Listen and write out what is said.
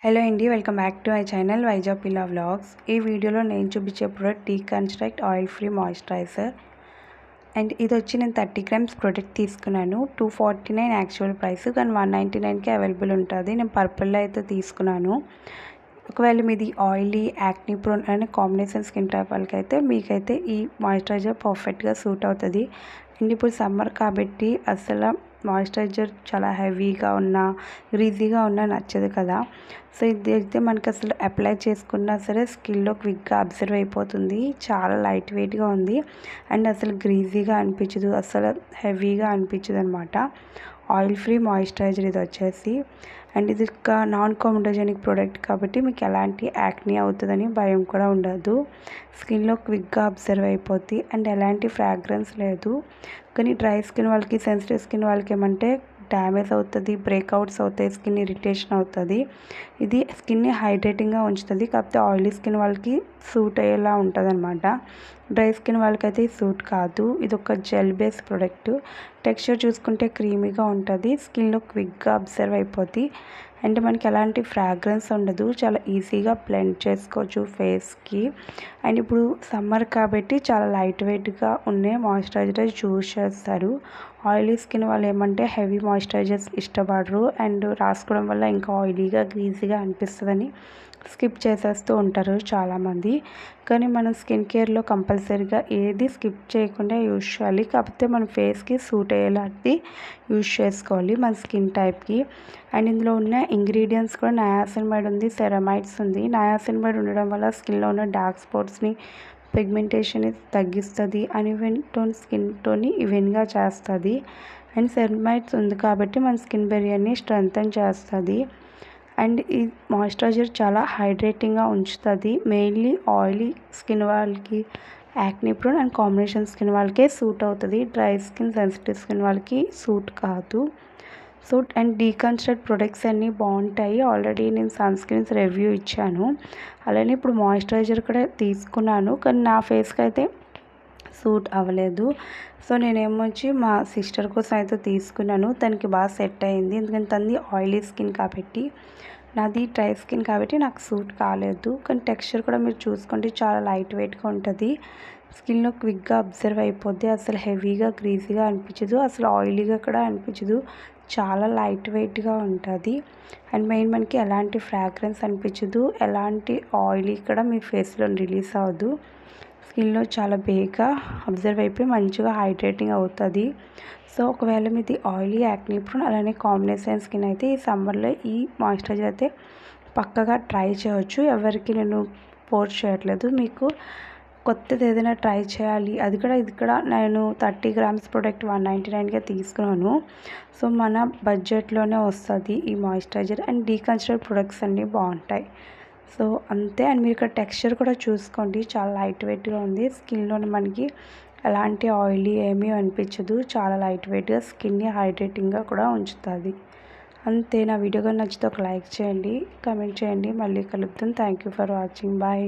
Hello అండి, welcome back to my channel Vizag పిల్లా vlogs. ఈ వీడియోలో నేను చూపించే product deconstruct oil free moisturiser. And ఇది వచ్చి నేను 30 గ్రామ్స్ ప్రోడక్ట్ తీసుకున్నాను. 249 యాక్చువల్ ప్రైస్, కానీ 199కి అవైలబుల్ ఉంటుంది. నేను పర్పుల్లో అయితే తీసుకున్నాను. ఒకవేళ మీది ఆయిలీ, యాక్నీ ప్రోన్ అనే కాంబినేషన్ స్కిన్ టైప్ వాళ్ళకైతే మీకైతే ఈ మాయిశ్చరైజర్ పర్ఫెక్ట్గా సూట్ అవుతుంది. అండ్ ఇప్పుడు సమ్మర్ కాబట్టి అసలు మాయిశ్చరైజర్ చాలా హెవీగా ఉన్నా, గ్రీజీగా ఉన్నా నచ్చదు కదా. సో ఇది అయితే మనకి అసలు అప్లై చేసుకున్నా సరే స్కిన్లో క్విక్గా అబ్జర్వ్ అయిపోతుంది. చాలా లైట్ వెయిట్గా ఉంది అండ్ అసలు గ్రీజీగా అనిపించదు, అసలు హెవీగా అనిపించదు అనమాట. ఆయిల్ ఫ్రీ మాయిశ్చరైజర్ ఇది వచ్చేసి. అండ్ ఇది ఒక నాన్ కామెడోజెనిక్ ప్రోడక్ట్ కాబట్టి మీకు ఎలాంటి యాక్నీ అవుతుందని భయం కూడా ఉండదు. స్కిన్లో క్విక్గా అబ్జర్వ్ అయిపోద్ది అండ్ ఎలాంటి ఫ్రాగ్రెన్స్ లేదు. కానీ డ్రై స్కిన్ వాళ్ళకి, సెన్సిటివ్ స్కిన్ వాళ్ళకి ఏమంటే డ్యామేజ్ అవుతుంది, బ్రేక్అవుట్స్ అవుతాయి, స్కిన్ ఇరిటేషన్ అవుతుంది. ఇది స్కిన్ని హైడ్రేటింగ్గా ఉంచుతుంది, కాకపోతే ఆయిలీ స్కిన్ వాళ్ళకి సూట్ అయ్యేలా ఉంటుంది అనమాట. డ్రై స్కిన్ వాళ్ళకైతే సూట్ కాదు. ఇది ఒక జెల్ బేస్ ప్రోడక్ట్. టెక్స్చర్ చూసుకుంటే క్రీమీగా ఉంటుంది, స్కిన్లో క్విక్గా అబ్జర్వ్ అయిపోద్ది అండ్ మనకి ఎలాంటి ఫ్రాగ్రెన్స్ ఉండదు. చాలా ఈజీగా బ్లెండ్ చేసుకోవచ్చు ఫేస్కి. అండ్ ఇప్పుడు సమ్మర్ కాబట్టి చాలా లైట్ వెయిట్గా ఉన్న మాయిశ్చరైజర్ చూస్ చేస్తారు. ఆయిలీ స్కిన్ వాళ్ళు ఏమంటే హెవీ మాయిశ్చరైజర్స్ ఇష్టపడరు అండ్ రాసుకోవడం వల్ల ఇంకా ఆయిలీగా, గ్రీజీగా అనిపిస్తుందని స్కిప్ చేసేస్తూ ఉంటారు చాలామంది. కానీ మన స్కిన్ కేర్లో కంపల్సరీగా ఏది స్కిప్ చేయకుండా యూజ్ చేయాలి. కాకపోతే మన ఫేస్కి సూట్ అయ్యేలాంటిది యూజ్ చేసుకోవాలి మన స్కిన్ టైప్కి. అండ్ ఇందులో ఉన్న ఇంగ్రీడియంట్స్ కూడా నయాసినమైడ్ ఉంది, సెరమైడ్స్ ఉంది. నయాసినమైడ్ ఉండడం వల్ల స్కిన్లో ఉన్న డార్క్ స్పాట్స్ని, పిగ్మెంటేషన్ తగ్గిస్తుంది, అన్ఈవెన్ టోన్ స్కిన్ టోన్ని ఈవెన్గా చేస్తుంది. అండ్ సెరమైడ్స్ ఉంది కాబట్టి మన స్కిన్ బెరియర్ని స్ట్రెంగ్తన్ చేస్తుంది. అండ్ ఈ మాయిశ్చరైజర్ చాలా హైడ్రేటింగ్గా ఉంచుతుంది. మెయిన్లీ ఆయిలీ స్కిన్ వాళ్ళకి, acne prone and combination skin వాళ్ళకే సూట్ అవుతుంది. డ్రై స్కిన్, సెన్సిటివ్ స్కిన్ వాళ్ళకి సూట్ కాదు. అండ్ డీకన్స్ట్రక్ట్ ప్రొడక్ట్స్ అన్నీ బాగుంటాయి. ఆల్రెడీ నేను సన్ స్క్రీన్స్ రివ్యూ ఇచ్చాను. అలానే ఇప్పుడు మాయిశ్చరైజర్ కూడా తీసుకున్నాను, కానీ నా ఫేస్కి అయితే సూట్ అవ్వలేదు. సో నేనేమొచ్చి మా సిస్టర్ కోసం అయితే తీసుకున్నాను. తనకి బాగా సెట్ అయింది, ఎందుకంటే తనది ఆయిలీ స్కిన్ కాబట్టి. నాది డ్రై స్కిన్ కాబట్టి నాకు సూట్ కాలేదు. కానీ టెక్స్చర్ కూడా మీరు చూసుకుంటే చాలా లైట్ వెయిట్గా ఉంటుంది, స్కిన్లో క్విక్గా అబ్జర్వ్ అయిపోద్ది, అసలు హెవీగా, గ్రీజీగా అనిపించదు, అసలు ఆయిలీగా కూడా అనిపించదు, చాలా లైట్ వెయిట్గా ఉంటుంది. అండ్ మెయిన్ మనకి ఎలాంటి ఫ్రాగ్రెన్స్ అనిపించదు, ఎలాంటి ఆయిలీ కూడా మీ ఫేస్లో రిలీజ్ అవ్వదు. స్కిన్లో చాలా బేగా అబ్జర్వ్ అయిపోయి మంచిగా హైడ్రేటింగ్ అవుతుంది. సో ఒకవేళ మీది ఆయిలీ, యాక్నీ ప్రోన్ అలానే కాంబినేషన్ స్కిన్ అయితే ఈ సమ్మర్లో ఈ మాయిశ్చరైజర్ అయితే పక్కగా ట్రై చేయవచ్చు. ఎవరికి నేను ఫోర్స్ చేయట్లేదు. మీకు కొత్తది ఏదైనా ట్రై చేయాలి, ఇది కూడా నేను 30 గ్రామ్స్ ప్రోడక్ట్ 199కే తీసుకున్నాను. సో మన బడ్జెట్లోనే వస్తుంది ఈ మాయిశ్చరైజర్. అండ్ డీకన్స్ట్రక్ట్ ప్రొడక్ట్స్ అన్నీ బాగుంటాయి. సో అంతే. అండ్ మీరు ఇక్కడ టెక్స్చర్ కూడా చూసుకోండి, చాలా లైట్ వెయిట్గా ఉంది. స్కిన్లోని మనకి ఎలాంటి ఆయిలీ ఏమీ అనిపించదు, చాలా లైట్ వెయిట్గా స్కిన్ని హైడ్రేటింగ్గా కూడా ఉంచుతుంది. అంతే. నా వీడియో కానీ నచ్చితే ఒక లైక్ చేయండి, కామెంట్ చేయండి. మళ్ళీ కలుద్దాం. Thank you for watching. Bye.